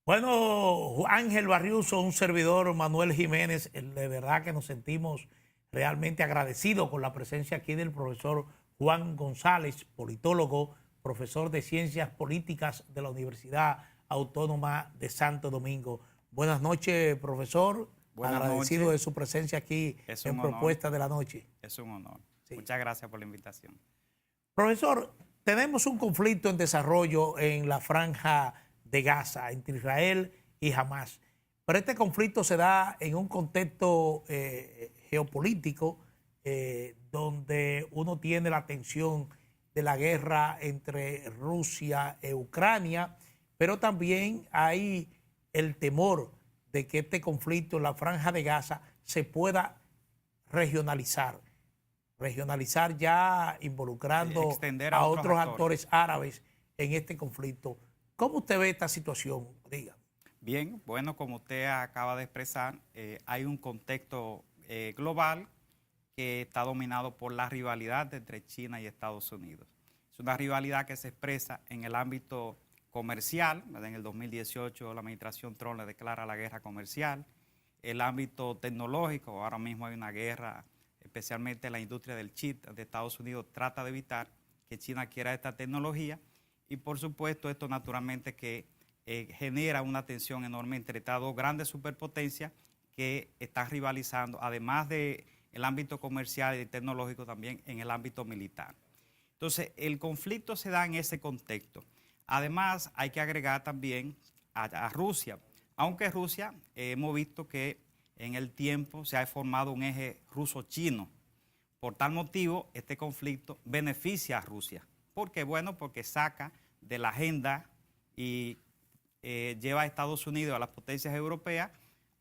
Bueno, Ángel Barriuso, un servidor, Manuel Jiménez, de verdad que nos sentimos realmente agradecidos con la presencia aquí del profesor Juan González, politólogo, profesor de Ciencias Políticas de la Universidad Autónoma de Santo Domingo. Buenas noches, profesor. Buenas Agradecido noches. de su presencia aquí Es en un honor. Propuesta de la Noche. Es un honor. Sí. Muchas gracias por la invitación. Profesor, tenemos un conflicto en desarrollo en la franja de Gaza entre Israel y Hamás. Pero este conflicto se da en un contexto geopolítico donde uno tiene la tensión de la guerra entre Rusia e Ucrania, pero también hay el temor de que este conflicto en la franja de Gaza se pueda regionalizar ya involucrando Extender a a otros otros actores árabes en este conflicto. ¿Cómo usted ve esta situación? Diga. Bien, bueno, como usted acaba de expresar, hay un contexto global que está dominado por la rivalidad entre China y Estados Unidos. Es una rivalidad que se expresa en el ámbito comercial. En el 2018 la administración Trump le declara la guerra comercial. El ámbito tecnológico, ahora mismo hay una guerra, especialmente la industria del chip de Estados Unidos trata de evitar que China adquiera esta tecnología y por supuesto esto naturalmente que genera una tensión enorme entre estas dos grandes superpotencias que están rivalizando, además del ámbito comercial y tecnológico, también en el ámbito militar. Entonces el conflicto se da en ese contexto. Además hay que agregar también a Rusia, aunque Rusia hemos visto que en el tiempo se ha formado un eje ruso-chino. Por tal motivo, este conflicto beneficia a Rusia. ¿Por qué? Bueno, porque saca de la agenda y lleva a Estados Unidos, a las potencias europeas,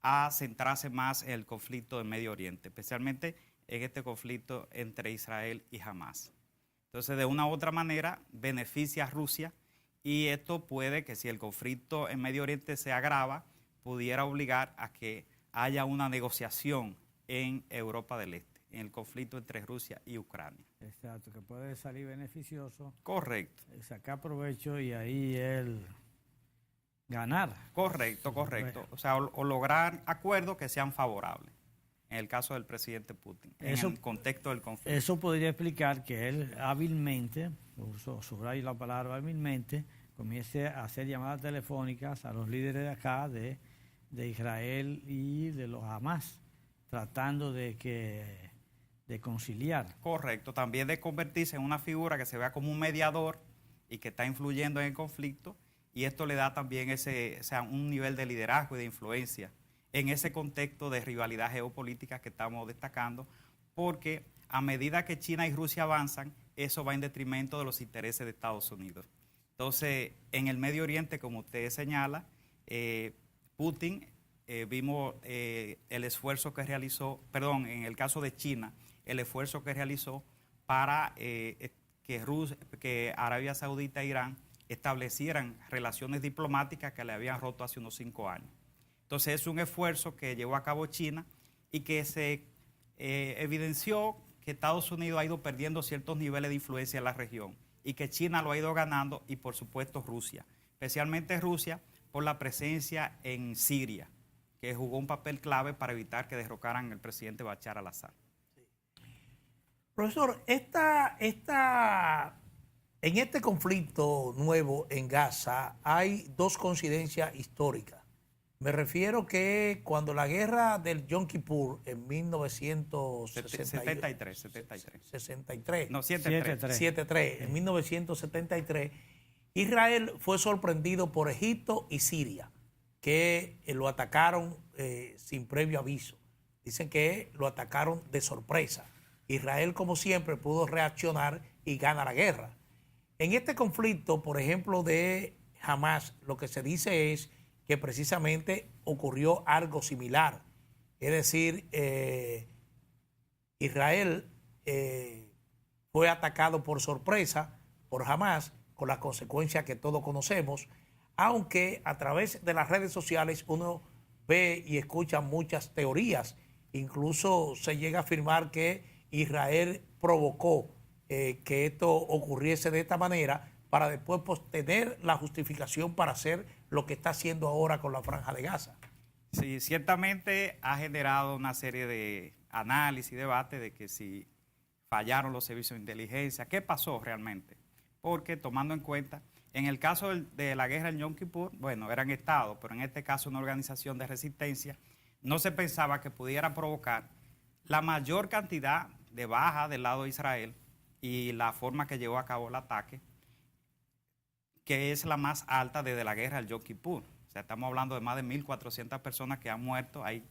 a centrarse más en el conflicto del Medio Oriente, especialmente en este conflicto entre Israel y Hamás. Entonces, de una u otra manera, beneficia a Rusia y esto puede que si el conflicto en Medio Oriente se agrava, pudiera obligar a que haya una negociación en Europa del Este, en el conflicto entre Rusia y Ucrania. Exacto, que puede salir beneficioso. Correcto. Sacar provecho y ahí él ganar. Correcto. O sea, o lograr acuerdos que sean favorables. En el caso del presidente Putin, en el contexto del conflicto. Eso podría explicar que él hábilmente, subrayo la palabra hábilmente, comience a hacer llamadas telefónicas a los líderes de acá, de Israel y de los Hamás, tratando de conciliar. Correcto, también de convertirse en una figura que se vea como un mediador y que está influyendo en el conflicto, y esto le da también un nivel de liderazgo y de influencia en ese contexto de rivalidad geopolítica que estamos destacando, porque a medida que China y Rusia avanzan, eso va en detrimento de los intereses de Estados Unidos. Entonces, en el Medio Oriente, como usted señala, Putin, vimos el esfuerzo que realizó, en el caso de China, el esfuerzo que realizó para que Arabia Saudita e Irán establecieran relaciones diplomáticas que le habían roto hace unos 5 años. Entonces es un esfuerzo que llevó a cabo China y que se evidenció que Estados Unidos ha ido perdiendo ciertos niveles de influencia en la región y que China lo ha ido ganando y por supuesto Rusia, especialmente Rusia, por la presencia en Siria, que jugó un papel clave para evitar que derrocaran al presidente Bashar al-Assad. Sí. Profesor, en este conflicto nuevo en Gaza hay dos coincidencias históricas. Me refiero que cuando la guerra del Yom Kippur en 1973, en 1973, Israel fue sorprendido por Egipto y Siria, que lo atacaron sin previo aviso. Dicen que lo atacaron de sorpresa. Israel, como siempre, pudo reaccionar y gana la guerra. En este conflicto, por ejemplo, de Hamás, lo que se dice es que precisamente ocurrió algo similar. Es decir, Israel fue atacado por sorpresa por Hamás, con las consecuencias que todos conocemos, aunque a través de las redes sociales uno ve y escucha muchas teorías. Incluso se llega a afirmar que Israel provocó que esto ocurriese de esta manera para después tener la justificación para hacer lo que está haciendo ahora con la Franja de Gaza. Sí, ciertamente ha generado una serie de análisis y debate de que si fallaron los servicios de inteligencia, ¿qué pasó realmente? Porque tomando en cuenta, en el caso de la guerra en Yom Kippur, bueno, eran estados, pero en este caso una organización de resistencia, no se pensaba que pudiera provocar la mayor cantidad de bajas del lado de Israel y la forma que llevó a cabo el ataque, que es la más alta desde la guerra del Yom Kippur. O sea, estamos hablando de más de 1.400 personas que han muerto, hay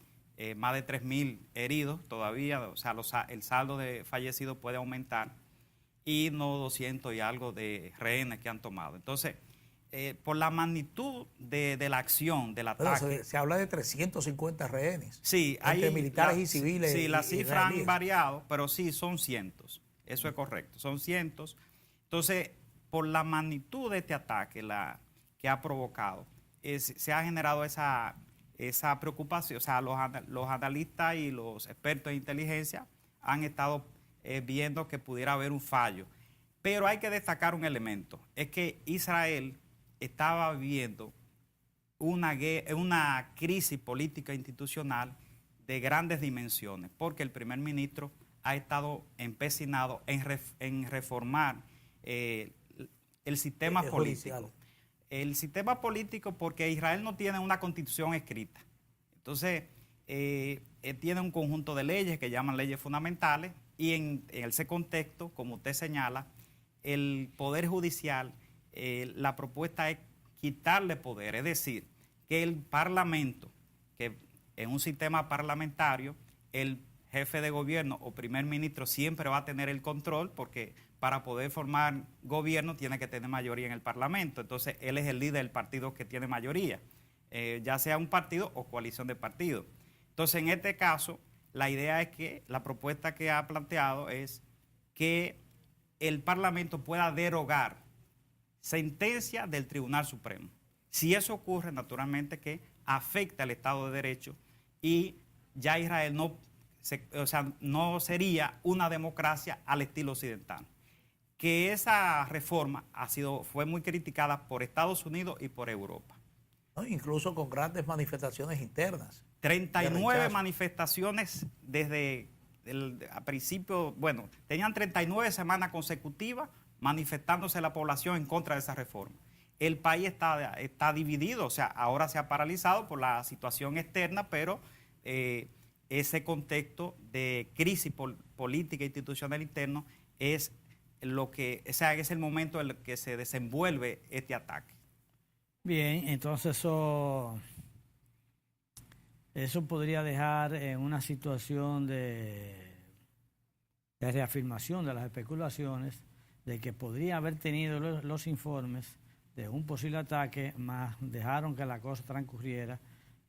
más de 3.000 heridos todavía, o sea, el saldo de fallecidos puede aumentar y no 200 y algo de rehenes que han tomado. Entonces, por la magnitud de la acción, del ataque. Bueno, se habla de 350 rehenes. Sí, entre militares y civiles. Sí, las cifras han variado, pero sí, son cientos. Eso es correcto, son cientos. Entonces, por la magnitud de este ataque que ha provocado, se ha generado esa preocupación. O sea, los analistas y los expertos en inteligencia han estado viendo que pudiera haber un fallo. Pero hay que destacar un elemento, es que Israel estaba viviendo una crisis política e institucional de grandes dimensiones, porque el primer ministro ha estado empecinado en reformar el sistema político. Judicial. El sistema político, porque Israel no tiene una constitución escrita. Entonces, tiene un conjunto de leyes que llaman leyes fundamentales y en ese contexto, como usted señala, el Poder Judicial, la propuesta es quitarle poder, es decir, que el Parlamento, que en un sistema parlamentario, el jefe de gobierno o primer ministro siempre va a tener el control, porque para poder formar gobierno tiene que tener mayoría en el Parlamento. Entonces, él es el líder del partido que tiene mayoría, ya sea un partido o coalición de partidos. Entonces, en este caso, la idea es que la propuesta que ha planteado es que el Parlamento pueda derogar sentencia del Tribunal Supremo. Si eso ocurre, naturalmente que afecta al Estado de Derecho y ya Israel no sería una democracia al estilo occidental. Que esa reforma fue muy criticada por Estados Unidos y por Europa. ¿No? Incluso con grandes manifestaciones internas. 39 manifestaciones desde a principio, bueno, tenían 39 semanas consecutivas manifestándose la población en contra de esa reforma. El país está dividido, o sea, ahora se ha paralizado por la situación externa, pero ese contexto de crisis política e institucional interno es es el momento en el que se desenvuelve este ataque. Bien, entonces eso podría dejar en una situación de reafirmación de las especulaciones de que podría haber tenido los informes de un posible ataque, más dejaron que la cosa transcurriera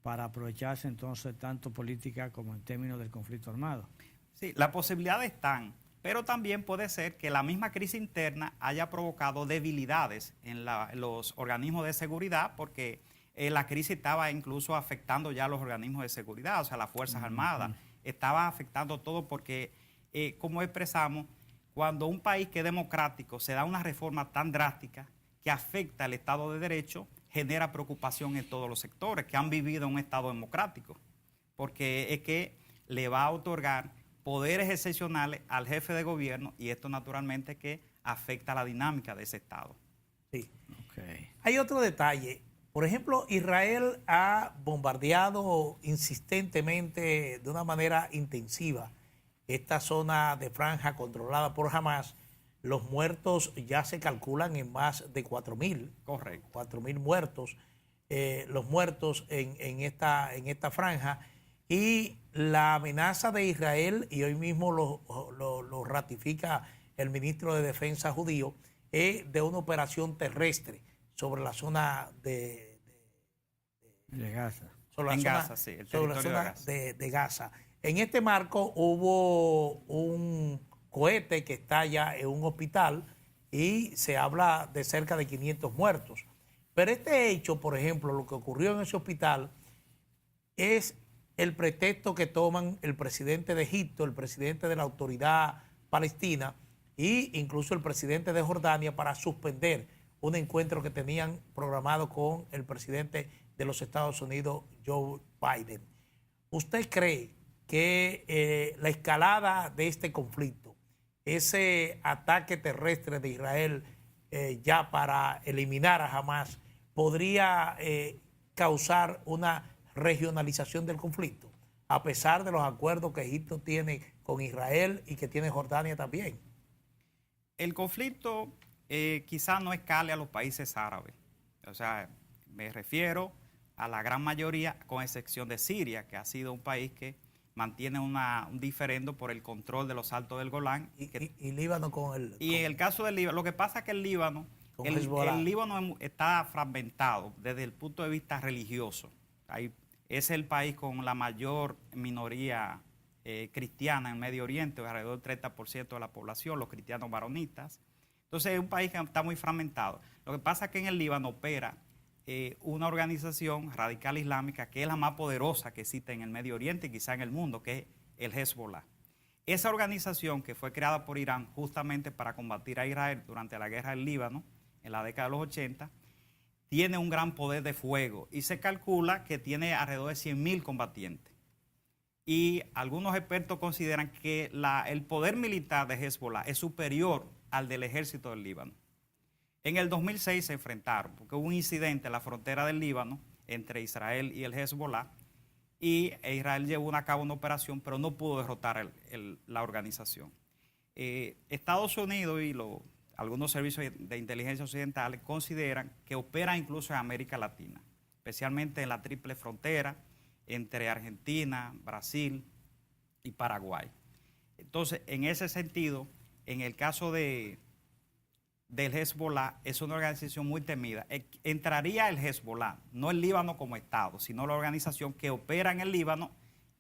para aprovecharse entonces tanto política como en términos del conflicto armado. Sí, las posibilidades están, pero también puede ser que la misma crisis interna haya provocado debilidades en los organismos de seguridad, porque la crisis estaba incluso afectando ya a los organismos de seguridad, o sea, las Fuerzas Armadas, estaba afectando todo porque, como expresamos, cuando un país que es democrático se da una reforma tan drástica que afecta al Estado de Derecho, genera preocupación en todos los sectores que han vivido en un Estado democrático, porque es que le va a otorgar poderes excepcionales al jefe de gobierno y esto naturalmente que afecta la dinámica de ese Estado. Sí. Okay. Hay otro detalle. Por ejemplo, Israel ha bombardeado insistentemente, de una manera intensiva, esta zona de franja controlada por Hamas. Los muertos ya se calculan en más de 4.000. Correcto. 4.000 muertos, los muertos en esta franja. Y la amenaza de Israel, y hoy mismo lo ratifica el ministro de Defensa judío, es de una operación terrestre sobre la zona de Gaza. Sobre en la zona, Gaza, sí, el sobre la territorio zona de Gaza. de Gaza. En este marco hubo un cohete que estalla en un hospital y se habla de cerca de 500 muertos. Pero este hecho, por ejemplo, lo que ocurrió en ese hospital, es el pretexto que toman el presidente de Egipto, el presidente de la Autoridad Palestina e incluso el presidente de Jordania para suspender un encuentro que tenían programado con el presidente de los Estados Unidos, Joe Biden. ¿Usted cree que la escalada de este conflicto, ese ataque terrestre de Israel ya para eliminar a Hamas, podría causar una regionalización del conflicto, a pesar de los acuerdos que Egipto tiene con Israel y que tiene Jordania también? El conflicto quizás no escale a los países árabes. O sea, me refiero a la gran mayoría, con excepción de Siria, que ha sido un país que mantiene un diferendo por el control de los Altos del Golán. Y Líbano con el... Y en el caso del Líbano, lo que pasa es que el Líbano está fragmentado desde el punto de vista religioso. Es el país con la mayor minoría cristiana en Medio Oriente, alrededor del 30% de la población, los cristianos maronitas. Entonces es un país que está muy fragmentado. Lo que pasa es que en el Líbano opera una organización radical islámica que es la más poderosa que existe en el Medio Oriente y quizá en el mundo, que es el Hezbollah. Esa organización, que fue creada por Irán justamente para combatir a Israel durante la guerra del Líbano en la década de los 80, tiene un gran poder de fuego y se calcula que tiene alrededor de 100.000 combatientes. Y algunos expertos consideran que el poder militar de Hezbollah es superior al del ejército del Líbano. En el 2006 se enfrentaron, porque hubo un incidente en la frontera del Líbano entre Israel y el Hezbollah, y Israel llevó a cabo una operación, pero no pudo derrotar la organización. Estados Unidos y algunos servicios de inteligencia occidentales consideran que opera incluso en América Latina, especialmente en la triple frontera entre Argentina, Brasil y Paraguay. Entonces, en ese sentido, en el caso del Hezbollah, es una organización muy temida. Entraría el Hezbollah, no el Líbano como Estado, sino la organización que opera en el Líbano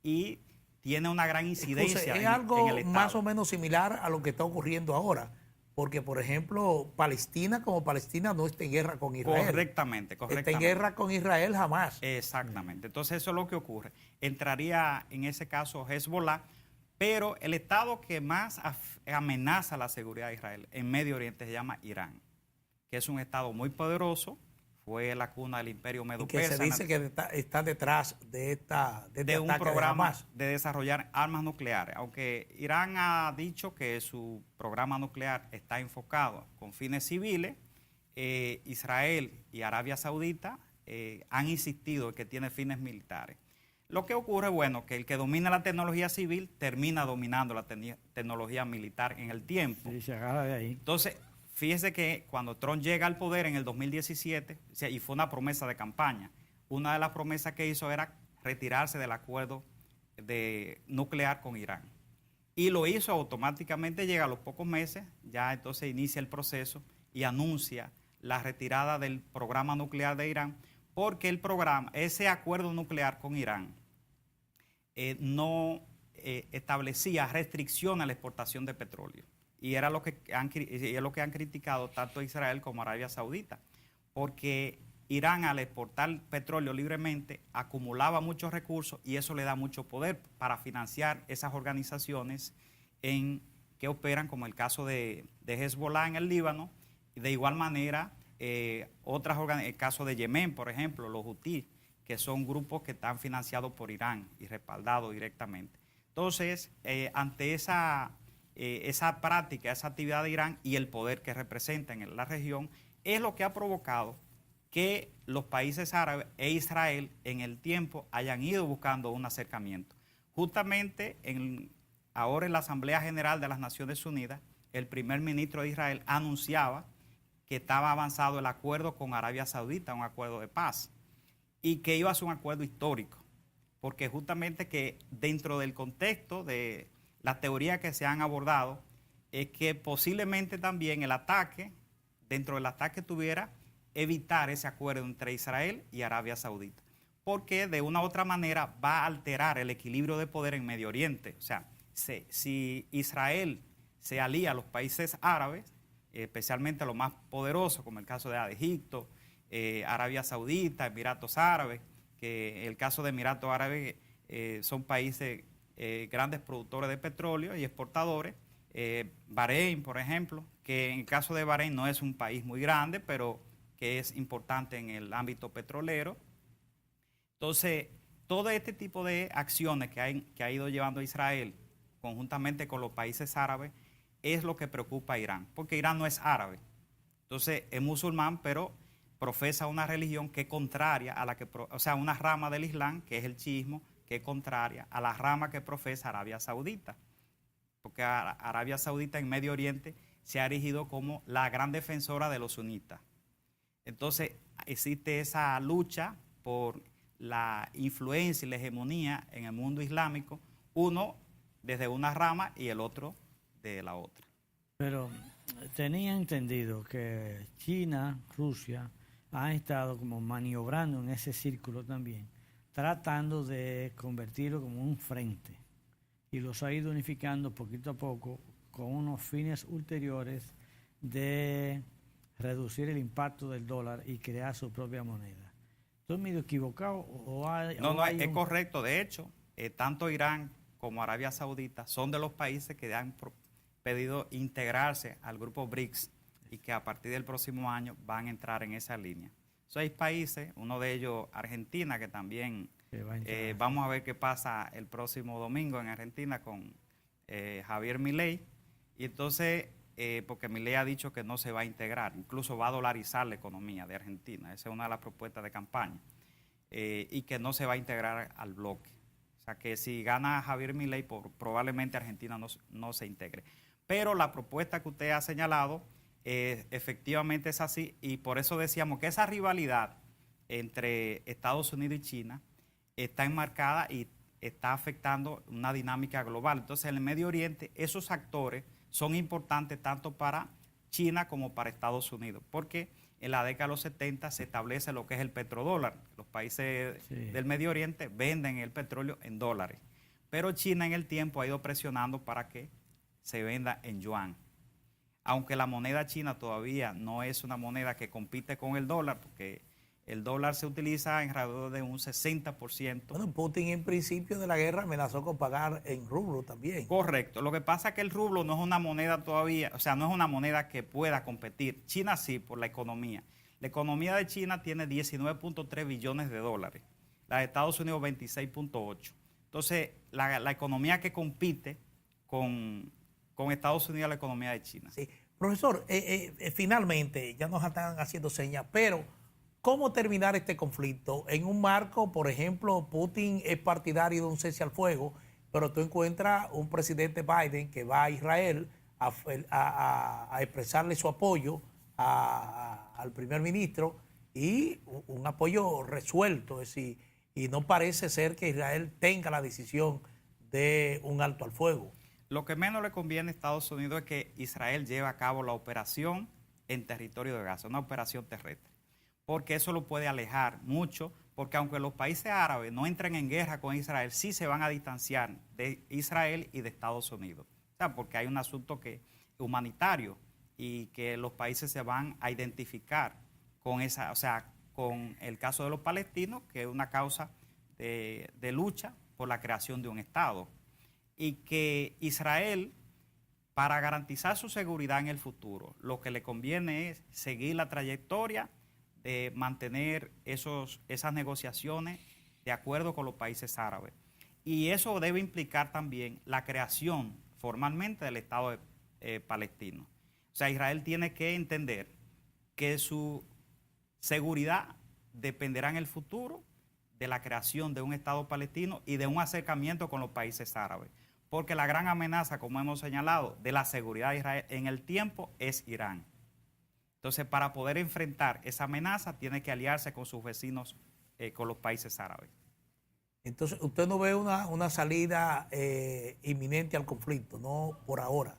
y tiene una gran incidencia es en algo el Estado. Más o menos similar a lo que está ocurriendo ahora, porque, por ejemplo, Palestina no está en guerra con Israel. Correctamente. Está en guerra con Israel jamás. Exactamente. Entonces eso es lo que ocurre. Entraría en ese caso Hezbollah, pero el Estado que más amenaza la seguridad de Israel en Medio Oriente se llama Irán, que es un Estado muy poderoso, fue la cuna del Imperio Medo-Persa. Y que se dice que está detrás de un programa de desarrollar armas nucleares, aunque Irán ha dicho que su programa nuclear está enfocado con fines civiles. Israel y Arabia Saudita han insistido en que tiene fines militares. Lo que ocurre, bueno, que el que domina la tecnología civil termina dominando la tecnología militar en el tiempo. Sí, se agarra de ahí. Entonces, fíjese que cuando Trump llega al poder en el 2017, y fue una promesa de campaña, una de las promesas que hizo era retirarse del acuerdo nuclear con Irán. Y lo hizo automáticamente, llega a los pocos meses, ya entonces inicia el proceso y anuncia la retirada del programa nuclear de Irán, porque ese acuerdo nuclear con Irán no establecía restricción a la exportación de petróleo. Y es lo que han criticado tanto Israel como Arabia Saudita, porque Irán, al exportar petróleo libremente, acumulaba muchos recursos y eso le da mucho poder para financiar esas organizaciones que operan, como el caso de Hezbollah en el Líbano, y de igual manera el caso de Yemen, por ejemplo, los Houthis, que son grupos que están financiados por Irán y respaldados directamente. Entonces, ante esa práctica, esa actividad de Irán y el poder que representa en la región, es lo que ha provocado que los países árabes e Israel en el tiempo hayan ido buscando un acercamiento. Justamente ahora en la Asamblea General de las Naciones Unidas, el primer ministro de Israel anunciaba que estaba avanzado el acuerdo con Arabia Saudita, un acuerdo de paz, y que iba a ser un acuerdo histórico, porque justamente que dentro del contexto de las teorías que se han abordado, es que posiblemente también dentro del ataque tuviera evitar ese acuerdo entre Israel y Arabia Saudita, porque de una u otra manera va a alterar el equilibrio de poder en Medio Oriente. O sea, si Israel se alía a los países árabes, especialmente a los más poderosos, como el caso de Egipto, Arabia Saudita, Emiratos Árabes, que el caso de Emiratos Árabes son países grandes productores de petróleo y exportadores, Bahrein, por ejemplo, que en el caso de Bahrein no es un país muy grande, pero que es importante en el ámbito petrolero. Entonces, todo este tipo de acciones que ha ido llevando Israel conjuntamente con los países árabes es lo que preocupa a Irán, porque Irán no es árabe. Entonces, es musulmán, pero profesa una religión que es contraria a la que, o sea, una rama del Islam, que es el chiismo, que es contraria a la rama que profesa Arabia Saudita. Porque Arabia Saudita en Medio Oriente se ha erigido como la gran defensora de los sunitas. Entonces, existe esa lucha por la influencia y la hegemonía en el mundo islámico, uno desde una rama y el otro de la otra. Pero tenía entendido que China, Rusia, han estado como maniobrando en ese círculo también, tratando de convertirlo como un frente. Y los ha ido unificando poquito a poco con unos fines ulteriores de reducir el impacto del dólar y crear su propia moneda. ¿Estoy medio equivocado? No, es correcto. De hecho, tanto Irán como Arabia Saudita son de los países que han pedido integrarse al grupo BRICS y que a partir del próximo año van a entrar en esa línea. 6 países, uno de ellos Argentina, que también vamos a ver qué pasa el próximo domingo en Argentina con Javier Milei. Y entonces, porque Milei ha dicho que no se va a integrar, incluso va a dolarizar la economía de Argentina, esa es una de las propuestas de campaña, y que no se va a integrar al bloque. O sea que si gana Javier Milei, probablemente Argentina no se integre. Pero la propuesta que usted ha señalado efectivamente es así, y por eso decíamos que esa rivalidad entre Estados Unidos y China está enmarcada y está afectando una dinámica global. Entonces, en el Medio Oriente, esos actores son importantes tanto para China como para Estados Unidos, porque en la década de los 70 se establece lo que es el petrodólar. Los países del Medio Oriente venden el petróleo en dólares, pero China en el tiempo ha ido presionando para que se venda en yuan. Aunque la moneda china todavía no es una moneda que compite con el dólar, porque el dólar se utiliza en alrededor de un 60%. Bueno, Putin en principio de la guerra amenazó con pagar en rublo también. Correcto. Lo que pasa es que el rublo no es una moneda todavía, o sea, no es una moneda que pueda competir. China sí, por la economía. La economía de China tiene 19.3 billones de dólares. La de Estados Unidos 26.8. Entonces, la economía que compite con Estados Unidos es la economía de China. Sí. Profesor, finalmente, ya nos están haciendo señas, pero ¿cómo terminar este conflicto? En un marco, por ejemplo, Putin es partidario de un cese al fuego, pero tú encuentras un presidente Biden que va a Israel a expresarle su apoyo al primer ministro y un apoyo resuelto, es decir, y no parece ser que Israel tenga la decisión de un alto al fuego. Lo que menos le conviene a Estados Unidos es que Israel lleve a cabo la operación en territorio de Gaza, una operación terrestre, porque eso lo puede alejar mucho, porque aunque los países árabes no entren en guerra con Israel, sí se van a distanciar de Israel y de Estados Unidos. O sea, porque hay un asunto humanitario y que los países se van a identificar con esa, o sea, con el caso de los palestinos, que es una causa de lucha por la creación de un Estado. Y que Israel, para garantizar su seguridad en el futuro, lo que le conviene es seguir la trayectoria de mantener esas negociaciones de acuerdo con los países árabes. Y eso debe implicar también la creación formalmente del Estado palestino. O sea, Israel tiene que entender que su seguridad dependerá en el futuro de la creación de un Estado palestino y de un acercamiento con los países árabes. Porque la gran amenaza, como hemos señalado, de la seguridad de Israel en el tiempo es Irán. Entonces, para poder enfrentar esa amenaza, tiene que aliarse con sus vecinos, con los países árabes. Entonces, usted no ve una salida inminente al conflicto, no por ahora.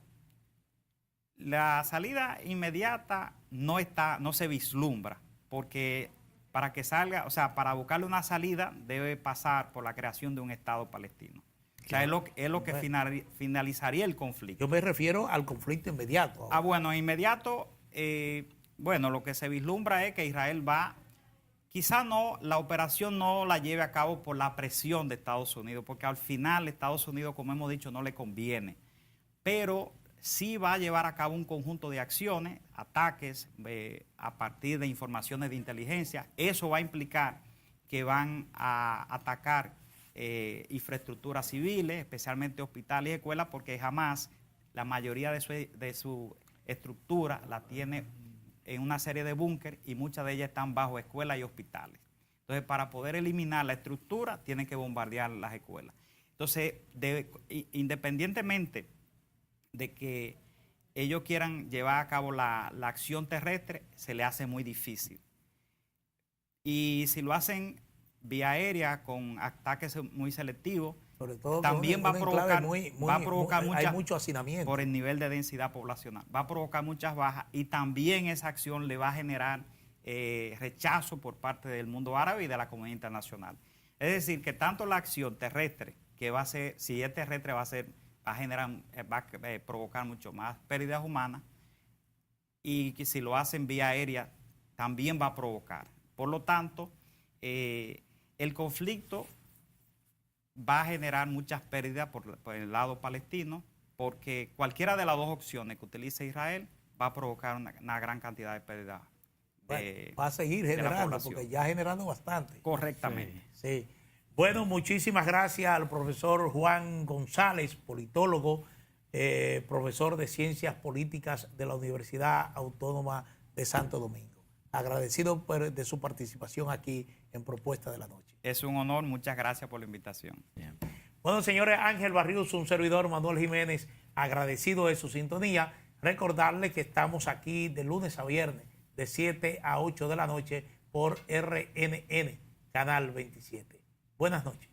La salida inmediata no se vislumbra, porque para que salga, o sea, para buscarle una salida debe pasar por la creación de un Estado palestino. O sea, es lo que finalizaría el conflicto. Yo me refiero al conflicto inmediato. Bueno, inmediato, lo que se vislumbra es que Israel quizá la operación no la lleve a cabo por la presión de Estados Unidos, porque al final Estados Unidos, como hemos dicho, no le conviene. Pero sí va a llevar a cabo un conjunto de acciones, ataques a partir de informaciones de inteligencia. Eso va a implicar que van a atacar infraestructuras civiles, especialmente hospitales y escuelas, porque Hamas, la mayoría de su estructura la tiene en una serie de búnker y muchas de ellas están bajo escuelas y hospitales. Entonces, para poder eliminar la estructura, tienen que bombardear las escuelas. Entonces, independientemente de que ellos quieran llevar a cabo la acción terrestre, se le hace muy difícil. Y si lo hacen vía aérea con ataques muy selectivos, sobre todo también va a provocar hay muchas, mucho hacinamiento por el nivel de densidad poblacional, va a provocar muchas bajas y también esa acción le va a generar rechazo por parte del mundo árabe y de la comunidad internacional. Es decir, que tanto la acción terrestre, que va a ser, si es terrestre, va a provocar mucho más pérdidas humanas, y que si lo hacen vía aérea, también va a provocar. Por lo tanto, el conflicto va a generar muchas pérdidas por el lado palestino, porque cualquiera de las dos opciones que utilice Israel va a provocar una gran cantidad de pérdidas. Va a seguir generando, porque ya ha generado bastante. Correctamente. Sí. Bueno, muchísimas gracias al profesor Juan González, politólogo, profesor de Ciencias Políticas de la Universidad Autónoma de Santo Domingo. Agradecido de su participación aquí en Propuesta de la Noche. Es un honor, muchas gracias por la invitación. Bien. Bueno, señores, Ángel Barrios, un servidor, Manuel Jiménez, agradecido de su sintonía. Recordarle que estamos aquí de lunes a viernes, de 7 a 8 de la noche por RNN, Canal 27. Buenas noches.